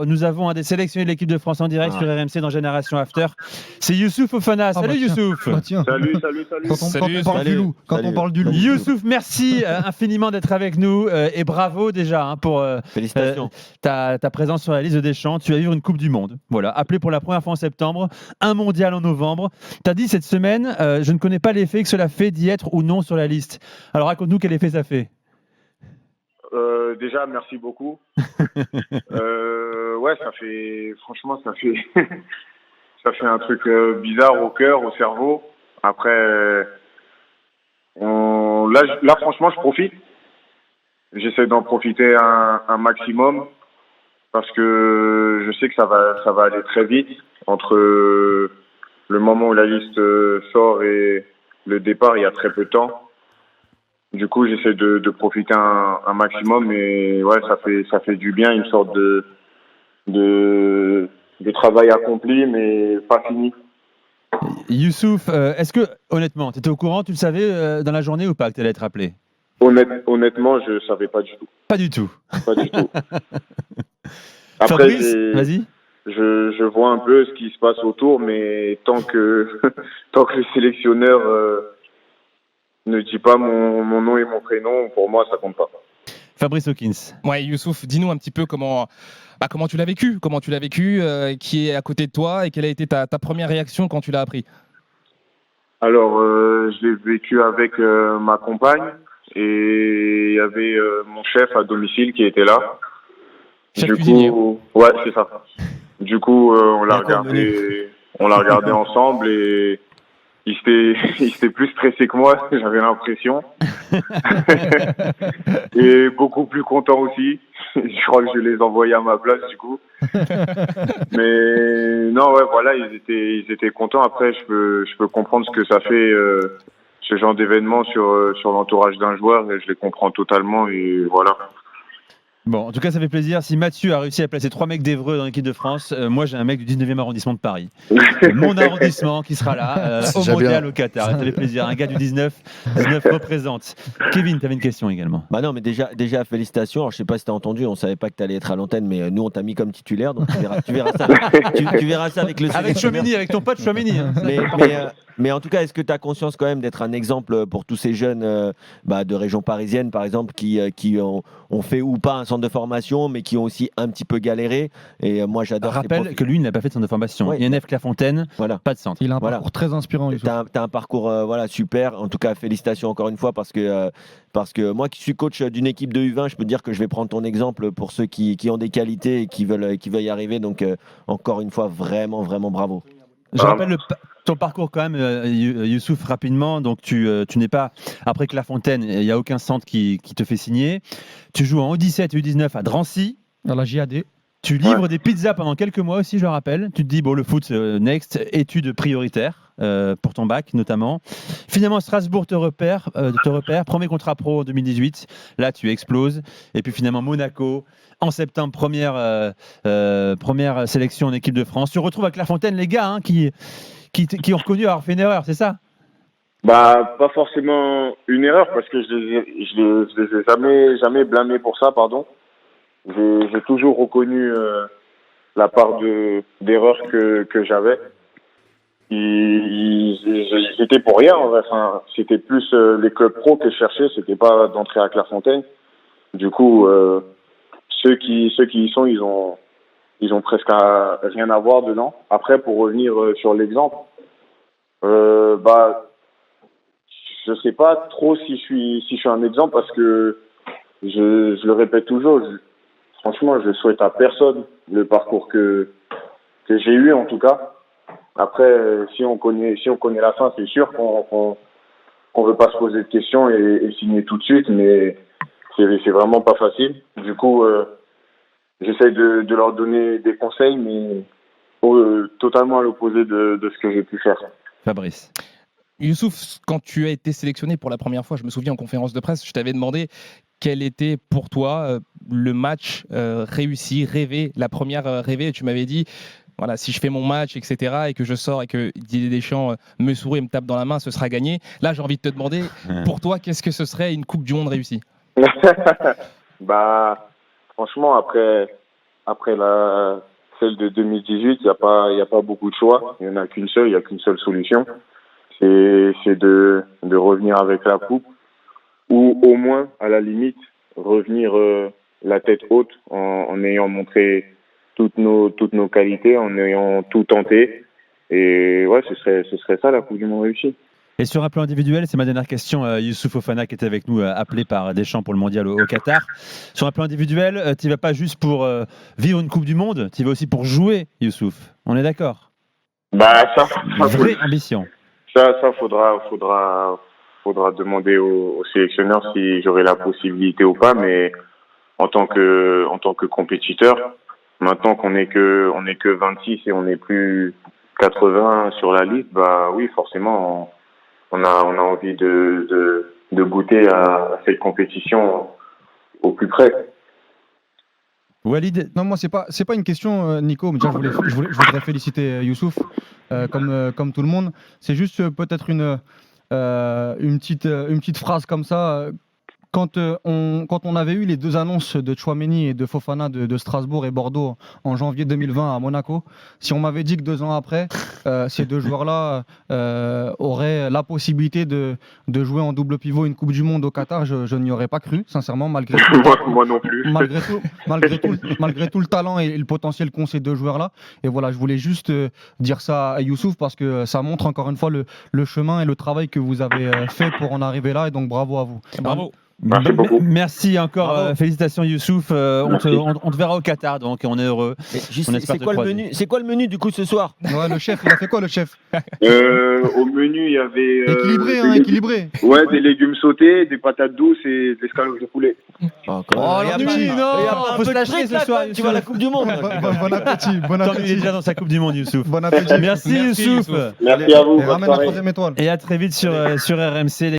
Nous avons un des sélectionnés de l'équipe de France en direct sur RMC dans Génération After. C'est Youssouf Fofana. Salut Youssouf. Salut. Quand on parle du loup. Youssouf, merci infiniment d'être avec nous et bravo déjà pour Félicitations. ta présence sur la liste de Deschamps. Tu vas vivre une Coupe du Monde. Voilà, appelé pour la première fois en septembre, un mondial en novembre. Tu as dit cette semaine, je ne connais pas l'effet que cela fait d'y être ou non sur la liste. Alors raconte-nous quel effet ça fait. Déjà, merci beaucoup. Ouais, franchement, ça fait un truc bizarre au cœur, au cerveau. Après, là, franchement, je profite. J'essaie d'en profiter un maximum parce que je sais que ça va aller très vite entre le moment où la liste sort et le départ. Il y a très peu de temps. Du coup, j'essaie de profiter un maximum et ouais, ça fait du bien, une sorte de travail accompli, mais pas fini. Youssouf, est-ce que, honnêtement, tu étais au courant, tu le savais dans la journée ou pas que tu allais être appelé ? Honnêtement, je savais pas du tout. Pas du tout. Pas du tout. Après, Fabrice, vas-y. Je vois un peu ce qui se passe autour, mais tant que le sélectionneur ne dit pas mon nom et mon prénom, pour moi, ça compte pas. Fabrice Hawkins. Ouais, Youssouf, dis-nous un petit peu comment tu l'as vécu, qui est à côté de toi et quelle a été ta première réaction quand tu l'as appris. Alors, je l'ai vécu avec ma compagne et il y avait mon chef à domicile qui était là. Chef cuisinier. Ouais, c'est ça. Du coup, on l'a regardé ensemble et il s'était plus stressé que moi, j'avais l'impression. Et beaucoup plus content aussi. Je crois que je les envoyais à ma place du coup. Mais non, ouais, voilà, ils étaient contents. Après, je peux comprendre ce que ça fait ce genre d'événement sur l'entourage d'un joueur et je les comprends totalement et voilà. Bon, en tout cas, ça fait plaisir. Si Mathieu a réussi à placer 3 mecs d'Evreux dans l'équipe de France, moi j'ai un mec du 19e arrondissement de Paris. Mon arrondissement qui sera là au mondial au Qatar. Ça fait plaisir. Un gars du 19 représente. Kevin, tu avais une question également. Bah non, mais déjà félicitations. Alors, je sais pas si tu as entendu, on savait pas que tu allais être à l'antenne, mais nous on t'a mis comme titulaire, donc tu verras ça. tu verras ça avec le Avec Chouameni, avec ton pote Chouameni. Hein. Mais en tout cas, est-ce que tu as conscience quand même d'être un exemple pour tous ces jeunes de région parisienne, par exemple, qui ont fait ou pas un centre de formation, mais qui ont aussi un petit peu galéré. Et moi, j'adore. Rappelle que lui, il n'a pas fait de centre de formation. Ouais. INF Clairefontaine, voilà. Pas de centre. Il a un parcours très inspirant. Tu as un parcours super. En tout cas, félicitations encore une fois parce que moi qui suis coach d'une équipe de U20, je peux te dire que je vais prendre ton exemple pour ceux qui ont des qualités et qui veulent y arriver. Donc, encore une fois, vraiment, vraiment bravo. Je rappelle ton parcours quand même, Youssouf, rapidement. Donc, tu n'es pas, après Clairefontaine, il n'y a aucun centre qui te fait signer. Tu joues en U17 et U19 à Drancy. Dans la JAD. Tu livres des pizzas pendant quelques mois aussi, je le rappelle. Tu te dis, bon, le foot, next, études prioritaires pour ton bac notamment. Finalement, Strasbourg te repère. Premier contrat pro en 2018. Là, tu exploses. Et puis finalement, Monaco. En septembre, première sélection en équipe de France. Tu retrouves à Clairefontaine les gars qui ont reconnu avoir fait une erreur, c'est ça ? Bah, pas forcément une erreur parce que je les ai jamais blâmés pour ça, pardon. J'ai toujours reconnu la part d'erreur que j'avais. Ils étaient pour rien, en vrai. Enfin, c'était plus les clubs pro que je cherchais, c'était pas d'entrer à Clairefontaine. Du coup, ceux qui y sont, ils ont presque rien à voir dedans. Après, pour revenir sur l'exemple, je sais pas trop si je suis un exemple parce que je le répète toujours. Franchement, je souhaite à personne le parcours que j'ai eu en tout cas. Après, si on connaît la fin, c'est sûr qu'on veut pas se poser de questions et signer tout de suite, mais c'est vraiment pas facile. Du coup, j'essaye de leur donner des conseils, mais totalement à l'opposé de ce que j'ai pu faire. Fabrice. Youssouf, quand tu as été sélectionné pour la première fois, je me souviens en conférence de presse, je t'avais demandé quel était pour toi le match réussi, rêvé, la première rêvée, et tu m'avais dit, voilà, si je fais mon match, etc., et que je sors et que Didier Deschamps me sourit et me tape dans la main, ce sera gagné. Là, j'ai envie de te demander, pour toi, qu'est-ce que ce serait une Coupe du Monde réussie ? Bah, franchement, après après celle de 2018, il y a pas beaucoup de choix. Il y en a qu'une seule, il y a qu'une seule solution. C'est de revenir avec la coupe ou au moins, à la limite, revenir la tête haute en ayant montré toutes nos qualités, en ayant tout tenté. Et ouais, ce serait ça la Coupe du Monde réussie. Et sur un plan individuel, c'est ma dernière question, Youssouf Fofana qui était avec nous, appelé par Deschamps pour le mondial au Qatar. Sur un plan individuel, tu ne vas pas juste pour vivre une Coupe du Monde, tu y vas aussi pour jouer, Youssouf. On est d'accord? Bah ça Vraie ambition. Ça faudra demander au sélectionneur si j'aurai la possibilité ou pas. Mais en tant que compétiteur, maintenant qu'on est que 26 et on n'est plus 80 sur la liste, bah oui, forcément, on a envie de goûter à cette compétition au plus près. Walid? Non, moi, c'est pas une question, Nico. Mais déjà, je voudrais féliciter Youssouf, comme tout le monde. C'est juste peut-être une petite phrase comme ça. Quand on avait eu les deux annonces de Tchouaméni et de Fofana de Strasbourg et Bordeaux en janvier 2020 à Monaco, si on m'avait dit que 2 ans après, ces deux joueurs-là auraient la possibilité de jouer en double pivot une Coupe du Monde au Qatar, je n'y aurais pas cru, sincèrement, malgré tout. Moi non plus. Malgré tout le talent et le potentiel qu'ont ces deux joueurs-là. Et voilà, je voulais juste dire ça à Youssouf parce que ça montre encore une fois le chemin et le travail que vous avez fait pour en arriver là. Et donc bravo à vous. Bravo. Merci beaucoup. Merci encore, félicitations Youssouf. On te verra au Qatar, donc on est heureux. Juste, c'est quoi le menu du coup ce soir? Ouais, le chef, il a fait quoi le chef? Au menu, il y avait équilibré. Ouais, des légumes sautés, des patates douces et des escalope de poulet. Oh, faut se lâcher ce soir. Tu vas à la Coupe du Monde. Bon appétit. Il est déjà dans sa Coupe du Monde, Youssouf. Bon appétit. Merci Youssouf. Merci à vous. Et ramène la 3e étoile. Et à très vite sur RMC.